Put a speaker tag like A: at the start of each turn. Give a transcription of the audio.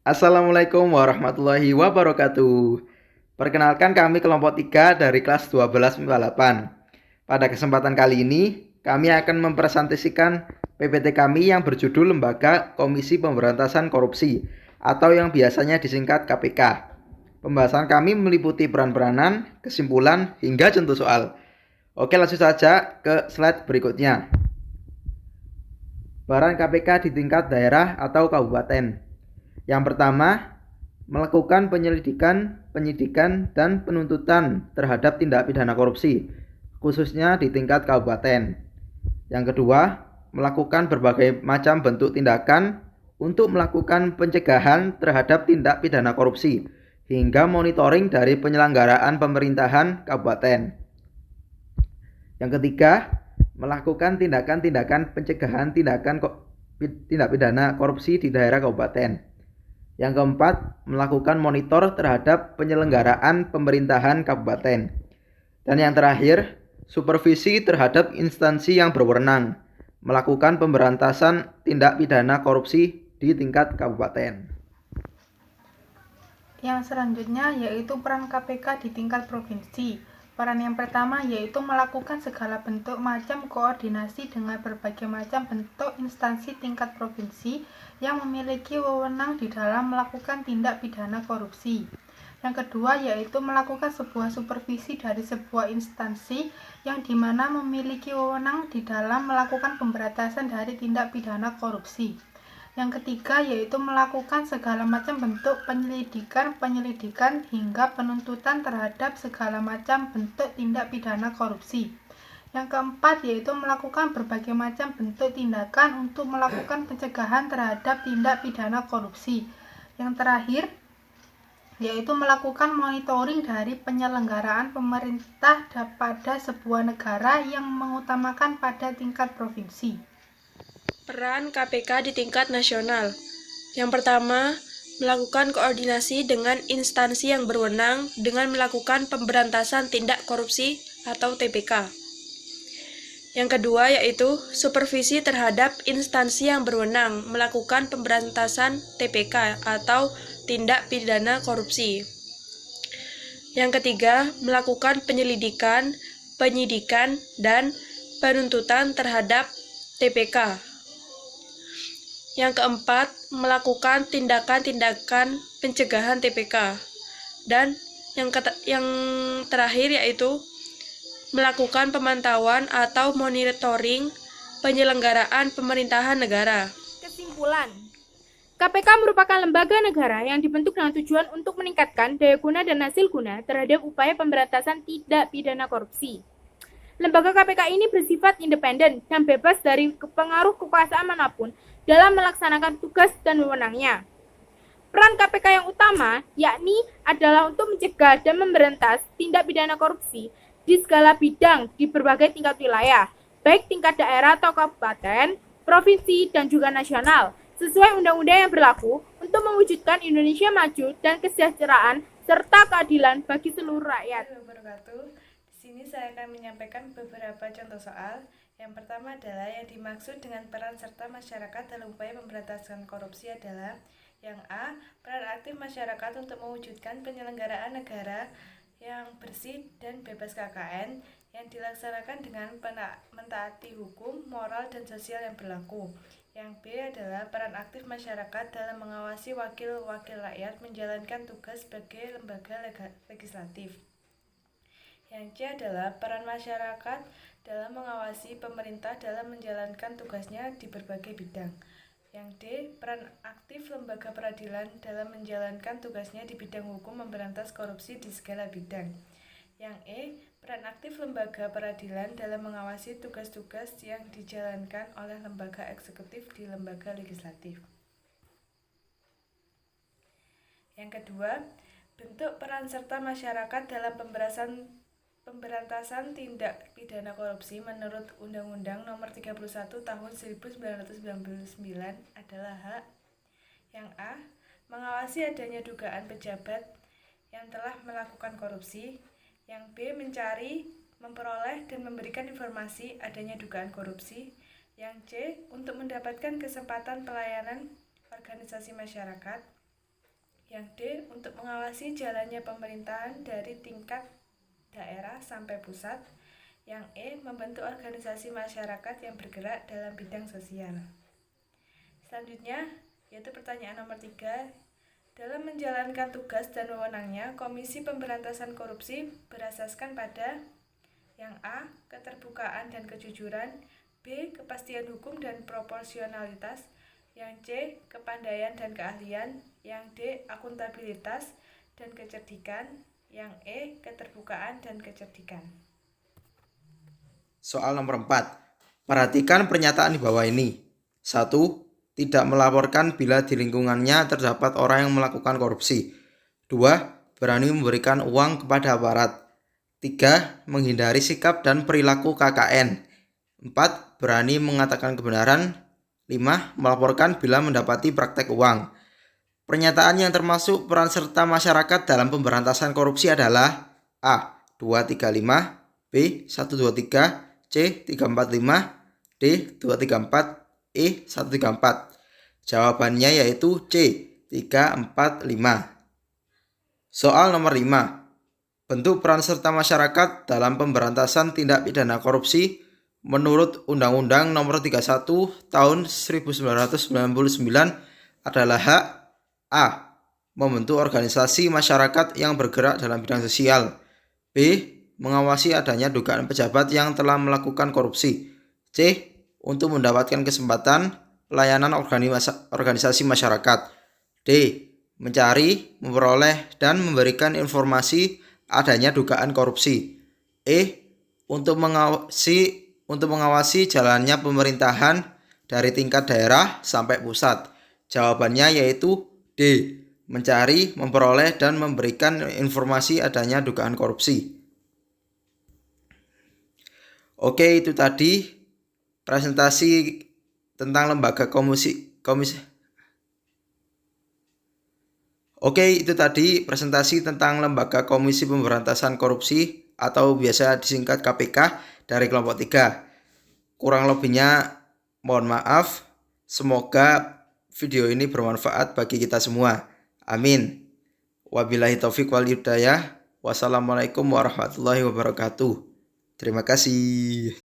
A: Assalamualaikum warahmatullahi wabarakatuh. Perkenalkan kami kelompok 3 dari kelas 12 MIPA 8. Pada kesempatan kali ini, kami akan mempresentasikan PPT kami yang berjudul Lembaga Komisi Pemberantasan Korupsi atau yang biasanya disingkat KPK. Pembahasan kami meliputi peran-peranan, kesimpulan, hingga contoh soal. Oke, langsung saja ke slide berikutnya. Peran KPK di tingkat daerah atau kabupaten. Yang pertama, melakukan penyelidikan, penyidikan, dan penuntutan terhadap tindak pidana korupsi, khususnya di tingkat kabupaten. Yang kedua, melakukan berbagai macam bentuk tindakan untuk melakukan pencegahan terhadap tindak pidana korupsi, hingga monitoring dari penyelenggaraan pemerintahan kabupaten. Yang ketiga, melakukan tindakan-tindakan pencegahan tindak pidana korupsi di daerah kabupaten. Yang keempat, melakukan monitor terhadap penyelenggaraan pemerintahan kabupaten. Dan yang terakhir, supervisi terhadap instansi yang berwenang, melakukan pemberantasan tindak pidana korupsi di tingkat kabupaten.
B: Yang selanjutnya yaitu peran KPK di tingkat provinsi. Peran yang pertama yaitu melakukan segala bentuk macam koordinasi dengan berbagai macam bentuk instansi tingkat provinsi yang memiliki wewenang di dalam melakukan tindak pidana korupsi. Yang kedua yaitu melakukan sebuah supervisi dari sebuah instansi yang dimana memiliki wewenang di dalam melakukan pemberantasan dari tindak pidana korupsi. Yang ketiga yaitu melakukan segala macam bentuk penyelidikan hingga penuntutan terhadap segala macam bentuk tindak pidana korupsi. Yang keempat yaitu melakukan berbagai macam bentuk tindakan untuk melakukan pencegahan terhadap tindak pidana korupsi. Yang terakhir yaitu melakukan monitoring dari penyelenggaraan pemerintah pada sebuah negara yang mengutamakan pada tingkat provinsi.
C: Peran KPK di tingkat nasional. Yang pertama, melakukan koordinasi dengan instansi yang berwenang dengan melakukan pemberantasan tindak korupsi atau TPK. Yang kedua yaitu supervisi terhadap instansi yang berwenang melakukan pemberantasan TPK atau tindak pidana korupsi. Yang ketiga, melakukan penyelidikan, penyidikan, dan penuntutan terhadap TPK. Yang keempat, melakukan tindakan-tindakan pencegahan TPK. Dan yang terakhir yaitu melakukan pemantauan atau monitoring penyelenggaraan pemerintahan negara.
D: Kesimpulan, KPK merupakan lembaga negara yang dibentuk dengan tujuan untuk meningkatkan daya guna dan hasil guna terhadap upaya pemberantasan tindak pidana korupsi. Lembaga KPK ini bersifat independen dan bebas dari pengaruh kekuasaan manapun dalam melaksanakan tugas dan wewenangnya. Peran KPK yang utama yakni adalah untuk mencegah dan memberantas tindak pidana korupsi di segala bidang di berbagai tingkat wilayah, baik tingkat daerah atau kabupaten, provinsi, dan juga nasional, sesuai undang-undang yang berlaku untuk mewujudkan Indonesia maju dan kesejahteraan serta keadilan bagi seluruh rakyat.
E: Di sini saya akan menyampaikan beberapa contoh soal. Yang pertama adalah yang dimaksud dengan peran serta masyarakat dalam upaya pemberantasan korupsi adalah yang A. Peran aktif masyarakat untuk mewujudkan penyelenggaraan negara yang bersih dan bebas KKN yang dilaksanakan dengan mentaati hukum, moral, dan sosial yang berlaku. Yang B adalah peran aktif masyarakat dalam mengawasi wakil-wakil rakyat menjalankan tugas sebagai lembaga legislatif. Yang C adalah peran masyarakat dalam mengawasi pemerintah dalam menjalankan tugasnya di berbagai bidang. Yang D, peran aktif lembaga peradilan dalam menjalankan tugasnya di bidang hukum memberantas korupsi di segala bidang. Yang E, peran aktif lembaga peradilan dalam mengawasi tugas-tugas yang dijalankan oleh lembaga eksekutif di lembaga legislatif. Yang kedua, bentuk peran serta masyarakat dalam pemberantasan tindak pidana korupsi menurut Undang-Undang Nomor 31 Tahun 1999 adalah hak yang A. Mengawasi adanya dugaan pejabat yang telah melakukan korupsi. Yang B. Mencari, memperoleh, dan memberikan informasi adanya dugaan korupsi. Yang C. Untuk mendapatkan kesempatan pelayanan organisasi masyarakat. Yang D, untuk mengawasi jalannya pemerintahan dari tingkat daerah sampai pusat. Yang E, membentuk organisasi masyarakat yang bergerak dalam bidang sosial. Selanjutnya, yaitu pertanyaan nomor 3. Dalam menjalankan tugas dan wewenangnya, Komisi Pemberantasan Korupsi berasaskan pada yang A, keterbukaan dan kejujuran, B, kepastian hukum dan proporsionalitas, yang C, kepandaian dan keahlian, yang D, akuntabilitas dan kecerdikan, yang E, keterbukaan dan kecerdikan.
A: Soal nomor 4. Perhatikan pernyataan di bawah ini. 1. Tidak melaporkan bila di lingkungannya terdapat orang yang melakukan korupsi. 2. Berani memberikan uang kepada aparat. 3. Menghindari sikap dan perilaku KKN. 4. Berani mengatakan kebenaran. 5. Melaporkan bila mendapati praktek uang. Pernyataan yang termasuk peran serta masyarakat dalam pemberantasan korupsi adalah A. 235, B. 123, C. 345, D. 234, E. 134. Jawabannya yaitu C. 345. Soal nomor 5. Bentuk peran serta masyarakat dalam pemberantasan tindak pidana korupsi menurut Undang-Undang Nomor 31 Tahun 1999 adalah hak A. Membentuk organisasi masyarakat yang bergerak dalam bidang sosial. B. Mengawasi adanya dugaan pejabat yang telah melakukan korupsi. C. Untuk mendapatkan kesempatan pelayanan organisasi masyarakat. D. Mencari, memperoleh, dan memberikan informasi adanya dugaan korupsi. E. Untuk mengawasi jalannya pemerintahan dari tingkat daerah sampai pusat. Jawabannya yaitu D. Mencari, memperoleh, dan memberikan informasi adanya dugaan korupsi. Oke, itu tadi presentasi tentang lembaga komisi. Oke, itu tadi presentasi tentang lembaga Komisi Pemberantasan Korupsi atau biasa disingkat KPK dari kelompok 3. Kurang lebihnya mohon maaf. Semoga video ini bermanfaat bagi kita semua. Amin. Wabillahi taufiq wal hidayah. Wassalamualaikum warahmatullahi wabarakatuh. Terima kasih.